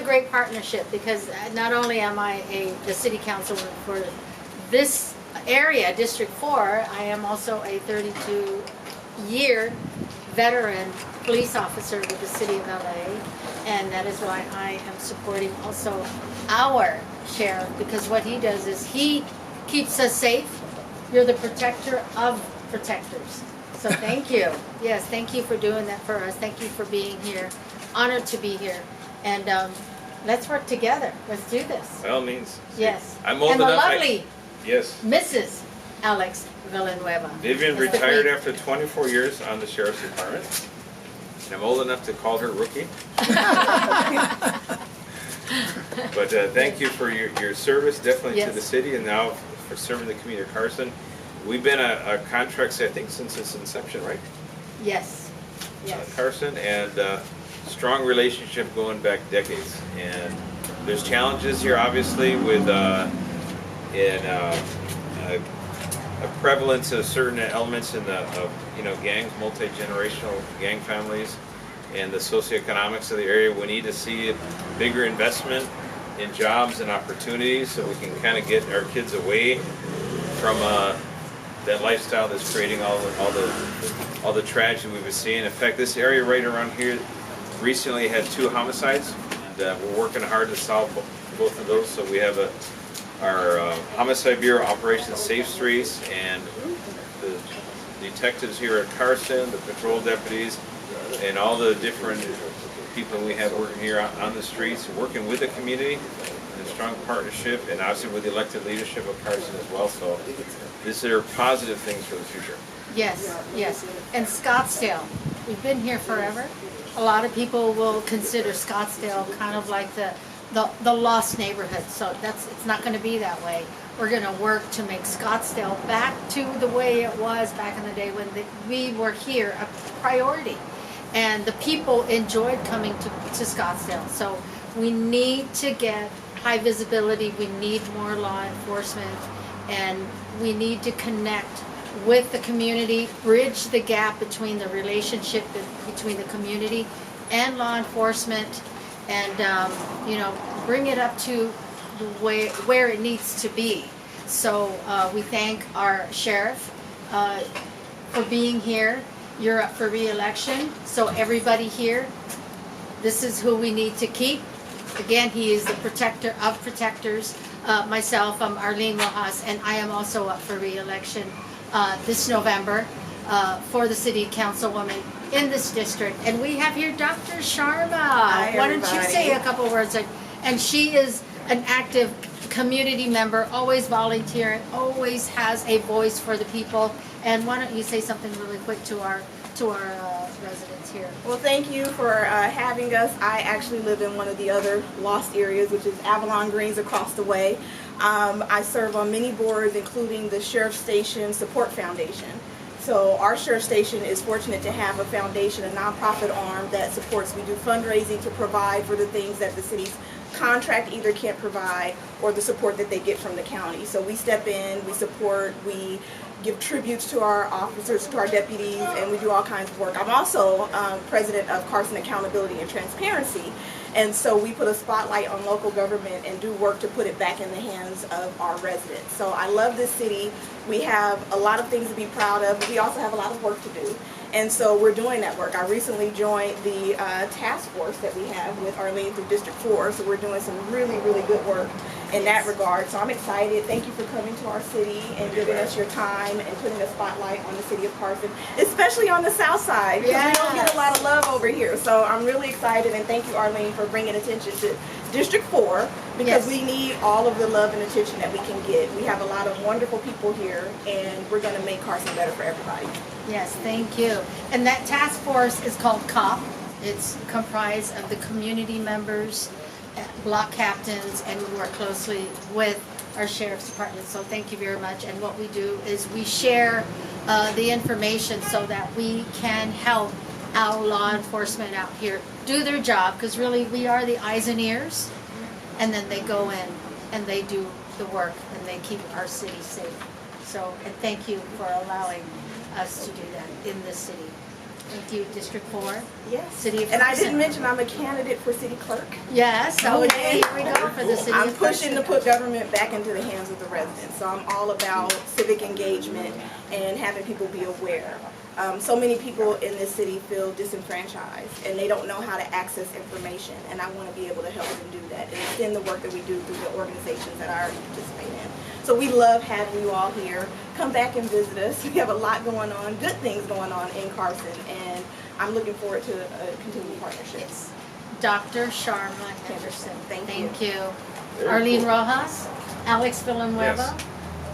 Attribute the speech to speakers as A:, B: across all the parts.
A: great partnership because not only am I the city councilwoman for this area, District 4, I am also a 32-year veteran police officer with the city of LA, and that is why I am supporting also our sheriff, because what he does is he keeps us safe. You're the protector of protectors. So thank you. Yes, thank you for doing that for us. Thank you for being here. Honored to be here. And let's work together. Let's do this.
B: By all means.
A: Yes.
B: I'm old
A: and the
B: enough.
A: lovely
B: Yes.
A: Mrs. Alex Villanueva.
B: Vivian retired after 24 years on the Sheriff's Department. And I'm old enough to call her rookie. But thank you for your service, definitely, to the city, and now for serving the community of Carson. We've been a contract, I think, since its inception, right?
A: Yes. Yes.
B: Carson, and strong relationship going back decades. And there's challenges here, obviously, with a prevalence of certain elements in gangs, multi-generational gang families, and the socioeconomics of the area. We need to see a bigger investment in jobs and opportunities so we can kind of get our kids away from that lifestyle that's creating all the tragedy we've been seeing. In fact, this area right around here recently had 2 homicides, and we're working hard to solve both of those. So we have our Homicide Bureau Operations Safe Streets, and the detectives here at Carson, the patrol deputies, and all the different people we have working here on the streets, working with the community in a strong partnership, and obviously with the elected leadership of Carson as well. So these are positive things for the future.
A: Yes, yes. And Scottsdale, we've been here forever. A lot of people will consider Scottsdale kind of like the lost neighborhood. So it's not going to be that way. We're going to work to make Scottsdale back to the way it was back in the day when we were here, a priority. And the people enjoyed coming to Scottsdale. So we need to get high visibility. We need more law enforcement. And we need to connect with the community, bridge the gap between the relationship between the community and law enforcement, and bring it up to the way where it needs to be. So we thank our sheriff for being here. You're up for re-election, so everybody here, this is who we need to keep. Again, he is the protector of protectors. Myself, I'm Arleen Rojas, and I am also up for re-election this November for the city councilwoman in this district. And we have here Dr. Sharma.
C: Hi,
A: why don't you say a couple words? And she is an active community member, always volunteering, always has a voice for the people. And why don't you say something really quick to our residents here?
C: Well, thank you for having us. I actually live in one of the other lost areas, which is Avalon Greens across the way. I serve on many boards, including the Sheriff Station Support Foundation. So our Sheriff Station is fortunate to have a foundation, a nonprofit arm that supports. We do fundraising to provide for the things that the city's contract either can't provide or the support that they get from the county. So we step in, we support, we give tributes to our officers, to our deputies, and we do all kinds of work. I'm also president of Carson Accountability and Transparency, and so we put a spotlight on local government and do work to put it back in the hands of our residents. So I love this city. We have a lot of things to be proud of, but we also have a lot of work to do. And so we're doing that work. I recently joined the task force that we have with Arleen through District 4, so we're doing some really, really good work in that regard. So I'm excited. Thank you for coming to our city and giving us your time and putting a spotlight on the city of Carson, especially on the south side, because we don't get a lot of love over here. So I'm really excited, and thank you, Arleen, for bringing attention to District 4, because we need all of the love and attention that we can get. We have a lot of wonderful people here, and we're going to make Carson better for everybody.
A: Yes, thank you. And that task force is called COP. It's comprised of the community members, block captains, and we work closely with our sheriff's department. So thank you very much. And what we do is we share the information so that we can help our law enforcement out here do their job, because really we are the eyes and ears, and then they go in and they do the work and they keep our city safe. So, and thank you for allowing us to do that in this city. Thank you, District 4.
C: Yes.
A: City of
C: And I
A: Carson.
C: didn't mention I'm a candidate for city clerk.
A: Yes, okay, here we go for the city
C: I'm
A: of
C: pushing to
A: Carson.
C: put government back into the hands of the residents. So I'm all about civic engagement and having people be aware. So many people in this city feel disenfranchised and they don't know how to access information, and I want to be able to help them do that and extend the work that we do through the organizations that I already participate in. So we love having you all here. Come back and visit us. We have a lot going on, good things going on in Carson, and I'm looking forward to a continued partnership.
A: Yes. Dr. Sharma Henderson.
C: Thank
A: you.
B: Very
A: Arleen
B: cool.
A: Rojas, Alex Villanueva.
B: Yes.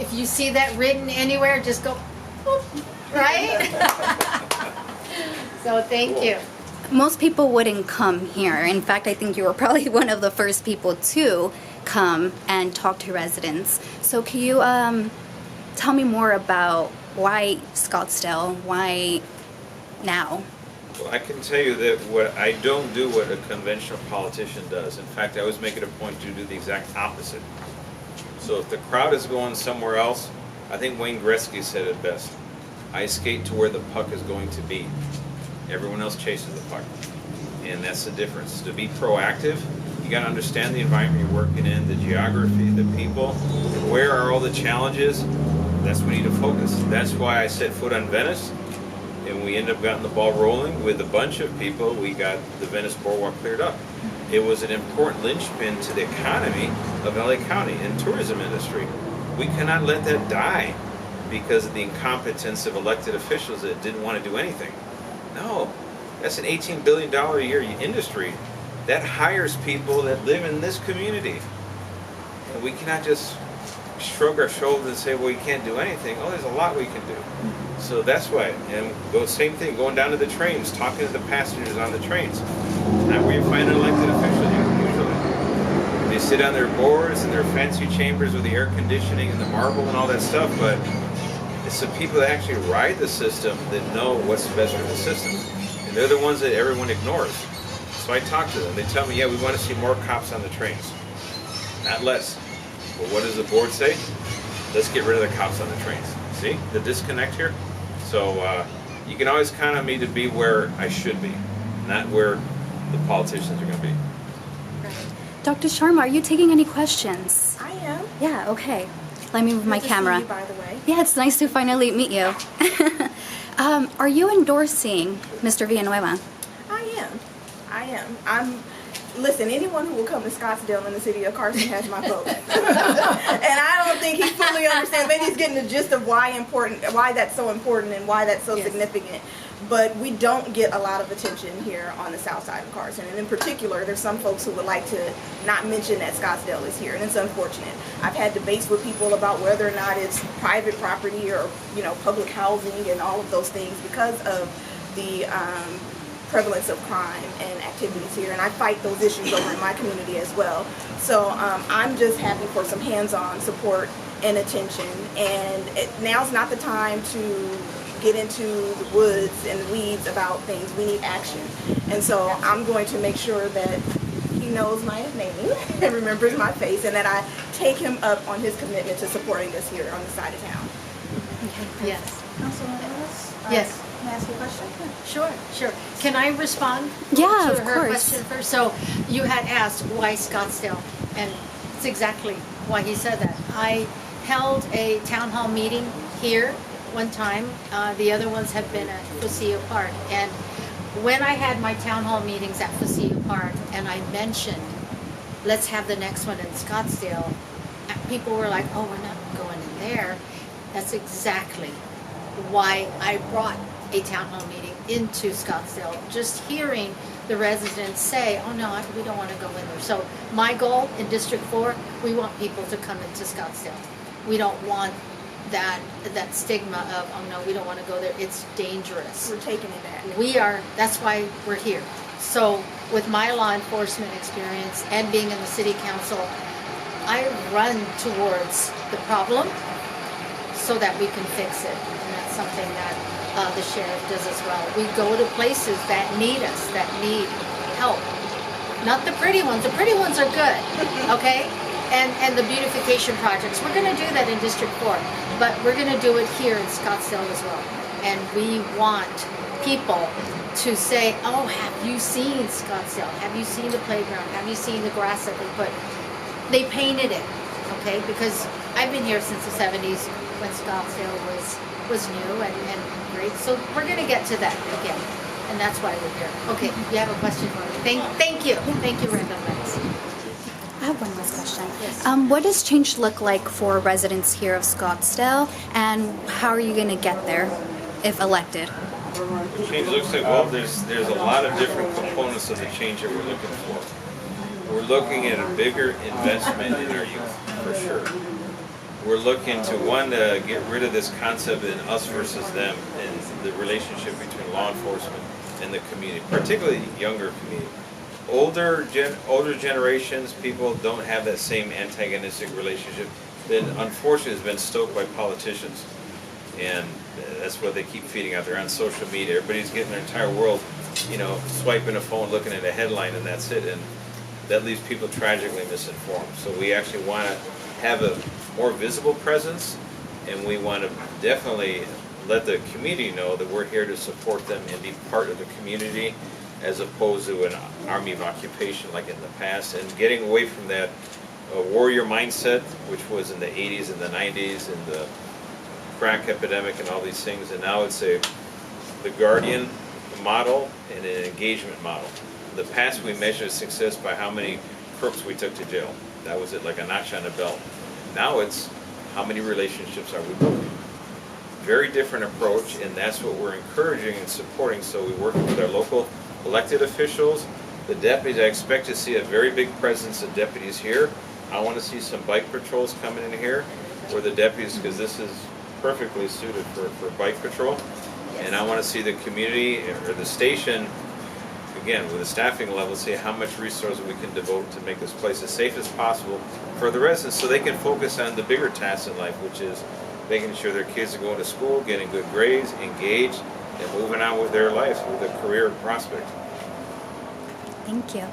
A: If you see that written anywhere, just go, boop, right? So thank you.
D: Most people wouldn't come here. In fact, I think you were probably one of the first people to come and talk to residents. So can you tell me more about why Scottsdale? Why now?
B: Well, I can tell you that I don't do what a conventional politician does. In fact, I always make it a point to do the exact opposite. So if the crowd is going somewhere else, I think Wayne Gretzky said it best. I skate to where the puck is going to be. Everyone else chases the puck. And that's the difference. To be proactive, you got to understand the environment you're working in, the geography, the people, where are all the challenges. That's when you need to focus. That's why I set foot on Venice, and we ended up getting the ball rolling with a bunch of people. We got the Venice boardwalk cleared up. It was an important linchpin to the economy of LA County and tourism industry. We cannot let that die because of the incompetence of elected officials that didn't want to do anything. No, that's an $18 billion a year industry that hires people that live in this community. And we cannot just shrug our shoulders and say, well, you can't do anything. Oh, there's a lot we can do. So that's why, and the same thing, going down to the trains, talking to the passengers on the trains. Not where you find an elected official usually. They sit on their boards and their fancy chambers with the air conditioning and the marble and all that stuff, but it's the people that actually ride the system that know what's best for the system. And they're the ones that everyone ignores. So I talk to them. They tell me, yeah, we want to see more cops on the trains, not less. Well, what does the board say? Let's get rid of the cops on the trains. See the disconnect here? So you can always count on me to be where I should be, not where the politicians are going to be.
D: Dr. Sharma, are you taking any questions?
C: I am.
D: Yeah, okay. Let me move my
C: Good to see
D: camera.
C: you, by the way.
D: Yeah, it's nice to finally meet you. Are you endorsing Mr. Villanueva?
C: I am. Listen, anyone who will come to Scottsdale in the city of Carson has my vote. And I don't think he fully understands. Maybe he's getting the gist of why that's so important and why that's so significant. But we don't get a lot of attention here on the south side of Carson. And in particular, there's some folks who would like to not mention that Scottsdale is here, and it's unfortunate. I've had debates with people about whether or not it's private property or, public housing and all of those things because of the prevalence of crime and activities here, and I fight those issues over in my community as well. So I'm just happy for some hands-on support and attention, and now's not the time to get into the woods and the weeds about things. We need action, and so I'm going to make sure that he knows my name and remembers my face, and that I take him up on his commitment to supporting us here on the side of town.
A: Yes.
E: Councilwoman Rojas?
A: Yes.
E: Can I ask you a question?
A: Sure. Can I respond
D: Yeah,
A: to
D: of
A: her
D: course.
A: question first? So you had asked why Scottsdale, and it's exactly why he said that. I held a town hall meeting here one time. The other ones have been at Fusillo Park. And when I had my town hall meetings at Fusillo Park and I mentioned, let's have the next one in Scottsdale, people were like, oh, we're not going in there. That's exactly why I brought a town hall meeting into Scottsdale. Just hearing the residents say, oh no, we don't want to go in there. So my goal in District 4, we want people to come into Scottsdale. We don't want that stigma of, oh no, we don't want to go there. It's dangerous.
C: We're taking it back.
A: That's why we're here. So with my law enforcement experience and being in the city council, I run towards the problem so that we can fix it. And that's something that the sheriff does as well. We go to places that need us, that need help. Not the pretty ones. The pretty ones are good, okay? And the beautification projects. We're going to do that in District 4, but we're going to do it here in Scottsdale as well. And we want people to say, oh, have you seen Scottsdale? Have you seen the playground? Have you seen the grass that they put? They painted it, okay? Because I've been here since the 70s when Scottsdale was new and great. So we're gonna get to that again, and that's why we're here. Okay, you have a question for me? Thank you, Randall Lenz.
D: I have one last question.
A: Yes.
D: What does change look like for residents here of Scottsdale, and how are you going to get there if elected?
B: The change looks like, well, there's a lot of different components of the change that we're looking for. We're looking at a bigger investment in our youth, for sure. We're looking to, one, to get rid of this concept in us versus them and the relationship between law enforcement and the community, particularly the younger community. Older generations, people don't have that same antagonistic relationship that unfortunately has been stoked by politicians. And that's what they keep feeding out there on social media. Everybody's getting their entire world, swiping a phone, looking at a headline, and that's it. And that leaves people tragically misinformed. So we actually want to have a more visible presence, and we want to definitely let the community know that we're here to support them and be part of the community, as opposed to an army of occupation like in the past, and getting away from that warrior mindset, which was in the 80s and the 90s, and the crack epidemic and all these things. And now it's the guardian model and an engagement model. In the past, we measured success by how many crooks we took to jail. That was it, like a notch on the belt. Now it's how many relationships are we building. Very different approach, and that's what we're encouraging and supporting. So we're working with our local elected officials, the deputies. I expect to see a very big presence of deputies here. I want to see some bike patrols coming in here, or the deputies, because this is perfectly suited for bike patrol. And I want to see the community or the station, again, with the staffing level, see how much resources we can devote to make this place as safe as possible for the residents, so they can focus on the bigger tasks in life, which is making sure their kids are going to school, getting good grades, engaged, and moving on with their lives, with a career prospect.
D: Thank you.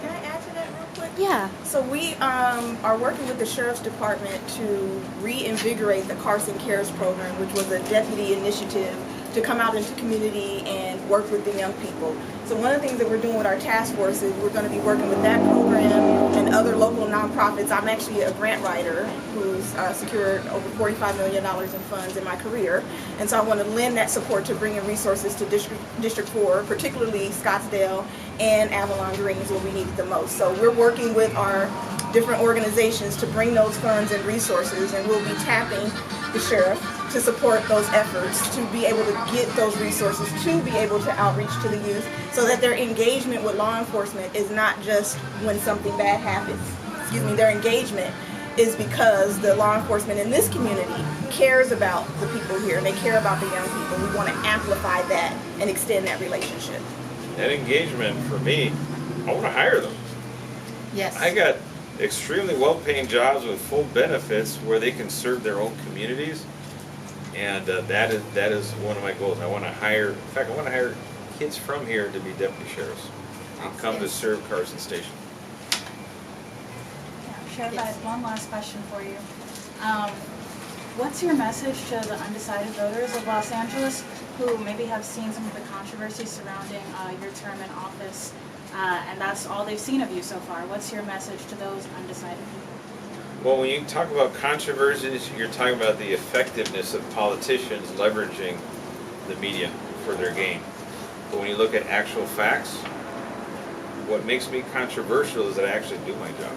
C: Can I add to that real quick?
D: Yeah.
C: So we are working with the Sheriff's Department to reinvigorate the Carson Cares program, which was a deputy initiative to come out into community and work with the young people. So one of the things that we're doing with our task force is we're going to be working with that program and other local nonprofits. I'm actually a grant writer who's secured over $45 million in funds in my career. And so I want to lend that support to bring in resources to District 4, particularly Scottsdale and Avalon Greens, where we need it the most. So we're working with our different organizations to bring those funds and resources, and we'll be tapping the sheriff to support those efforts, to be able to get those resources, to be able to outreach to the youth, so that their engagement with law enforcement is not just when something bad happens. Their engagement is because the law enforcement in this community cares about the people here, and they care about the young people. We want to amplify that and extend that relationship.
B: That engagement, for me, I want to hire them.
A: Yes.
B: I got extremely well-paying jobs with full benefits where they can serve their own communities, and that is one of my goals. I want to hire kids from here to be deputy sheriffs and come to serve Carson Station.
E: Yeah, Sheriff, I have one last question for you. What's your message to the undecided voters of Los Angeles who maybe have seen some of the controversy surrounding your term in office, and that's all they've seen of you so far? What's your message to those undecided people?
B: Well, when you talk about controversies, you're talking about the effectiveness of politicians leveraging the media for their gain. But when you look at actual facts, what makes me controversial is that I actually do my job.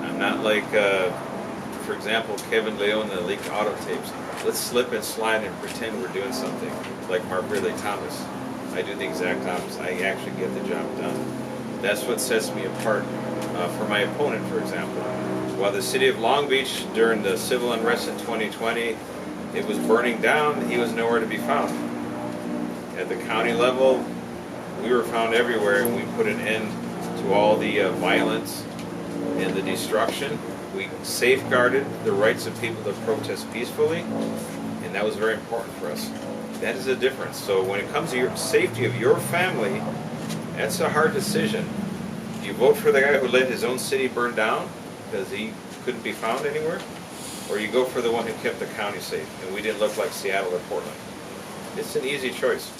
B: I'm not like, for example, Kevin Leon and the leaked auto tapes. Let's slip and slide and pretend we're doing something like Mark Ridley Thomas. I do the exact opposite. I actually get the job done. That's what sets me apart from my opponent, for example. While the city of Long Beach, during the civil unrest in 2020, it was burning down, he was nowhere to be found. At the county level, we were found everywhere, and we put an end to all the violence and the destruction. We safeguarded the rights of people to protest peacefully, and that was very important for us. That is a difference. So when it comes to your safety of your family, that's a hard decision. Do you vote for the guy who let his own city burn down because he couldn't be found anywhere? Or you go for the one who kept the county safe, and we didn't look like Seattle or Portland? It's an easy choice.